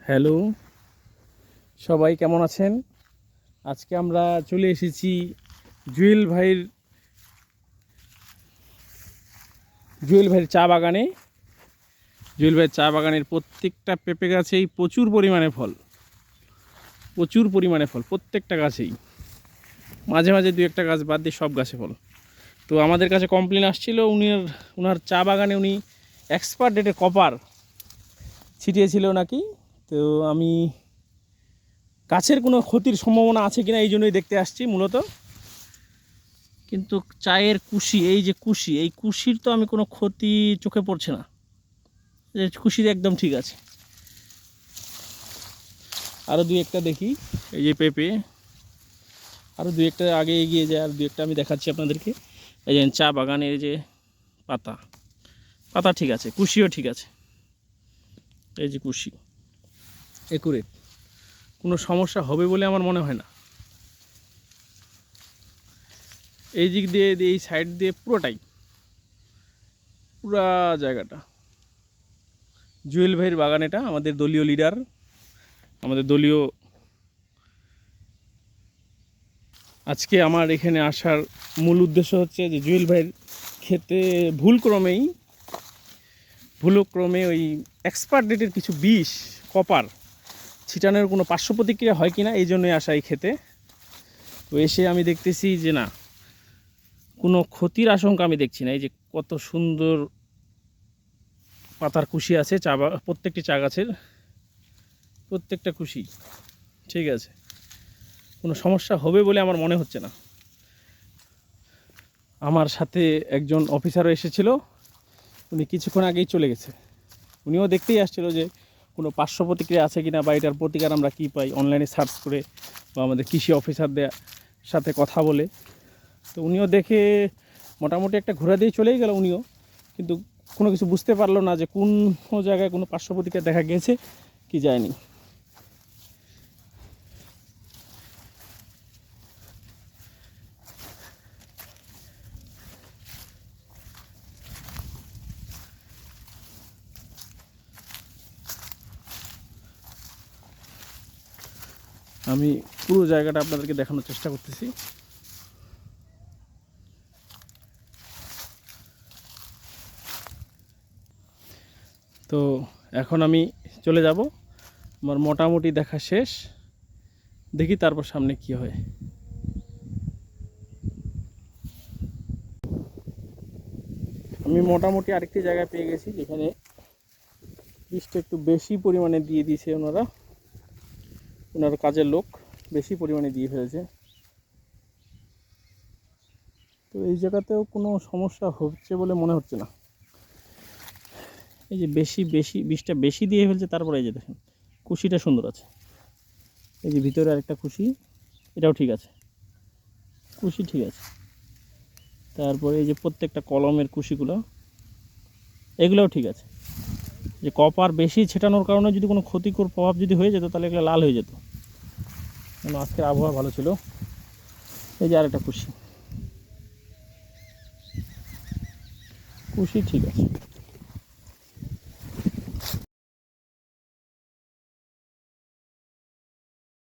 Hello, সবাই কেমন আছেন? আজকে আমরা চলে এসেছি জুয়েল ভাইয়ের চা বাগানে। জুয়েল ভাইয়ের চা বাগানের প্রত্যেকটা পেঁপে গাছেই প্রচুর পরিমাণে ফল, প্রত্যেকটা গাছেই। মাঝে মাঝে দু একটা গাছ বাদ দিয়ে সব গাছে ফল। তো আমাদের কাছে কমপ্লেন আসছিল, ওনার চা বাগানে উনি এক্সপায়ার ডেটের কপার ছিটিয়েছিল নাকি। তো আমি গাছের কোনো ক্ষতির সম্ভাবনা আছে কিনা এই জন্যই দেখতে আসছি মূলত। কিন্তু চায়ের কুশি, এই কুশির তো আমি কোনো ক্ষতি চোখে পড়ছে না, যে কুশির একদম ঠিক আছে। আরও দুই একটা দেখি, এই যে পেঁপে, আরও দুই একটা আগে এগিয়ে যায়, আর দুই একটা আমি দেখাচ্ছি আপনাদেরকে। এই যে চা বাগানের যে পাতা ঠিক আছে, কুশিও ঠিক আছে। এই যে কুশি একুরেট, কোনো সমস্যা হবে বলে আমার মনে হয় না। এই দিক দিয়ে এই সাইড দিয়ে পুরা জায়গাটা জুয়েল ভাইয়ের বাগান। এটা আমাদের দলীয় লিডার, আমাদের দলীয়। আজকে আমার এখানে আসার মূল উদ্দেশ্য হচ্ছে যে জুয়েল ভাইয়ের ক্ষেতে ভুলক্রমে ওই এক্সপায়ার ডেটের কিছু বিষ, কপার ছিটানোর কোনো পার্শ্ব প্রতিক্রিয়া হয় কিনা, এই জন্যই আসা এই ক্ষেতে। তো এসে আমি দেখতেছি যে না, কোনো ক্ষতির আশঙ্কা আমি দেখছি না। এই যে কত সুন্দর পাতার কুশি আছে প্রত্যেকটি চা গাছের, প্রত্যেকটা কুশি ঠিক আছে, কোনো সমস্যা হবে বলে আমার মনে হচ্ছে না। আমার সাথে একজন অফিসারও এসেছিল, উনি কিছুক্ষণ আগেই চলে গেছে। উনিও দেখতেই আসছিল যে কোনো পার্শ্ব প্রতিক্রিয়া আছে কিনা, বা এটার প্রতিকার আমরা কী পাই অনলাইনে সার্চ করে, বা আমাদের কৃষি অফিসারদের সাথে কথা বলে। তো উনিও দেখে মোটামুটি একটা ঘোরা দিয়ে চলেই গেল উনিও, কিন্তু কোনো কিছু বুঝতে পারলো না যে কোন জায়গায় কোনো পার্শ্ব প্রতিক্রিয়া দেখা গিয়েছে কি যায়নি। আমি পুরো জায়গাটা আপনাদেরকে দেখানোর চেষ্টা করতেছি। তো এখন আমি চলে যাব, আমার মোটামুটি দেখা শেষ, দেখি তারপর সামনে কি হয়। আমি মোটামুটি আরেকটি জায়গায় পেয়ে গেছি যেখানে বীজটা একটু বেশি পরিমাণে দিয়ে দিয়েছে ওনার কাজের লোক বেশি পরিমাণে দিয়ে ফেলেছে। তো এই জায়গাতেও কোনো সমস্যা হচ্ছে বলে মনে হচ্ছে না। এই যে বীজটা বেশি দিয়ে ফেলছে, তারপরে এই যে দেখেন কুশিটা সুন্দর আছে। এই যে ভিতরে আরেকটা কুশি, এটাও ঠিক আছে, কুশি ঠিক আছে। তারপরে এই যে প্রত্যেকটা কলমের কুশিগুলো, এগুলোও ঠিক আছে। যে কপার বেশি ছেটানোর কারণে যদি কোনো ক্ষতিকর প্রভাব যদি হয়ে যেত, তাহলে এগুলো লাল হয়ে যেত। কারণ আজকের আবহাওয়া ভালো ছিল। এই যে আরেকটা কুশি ঠিক আছে।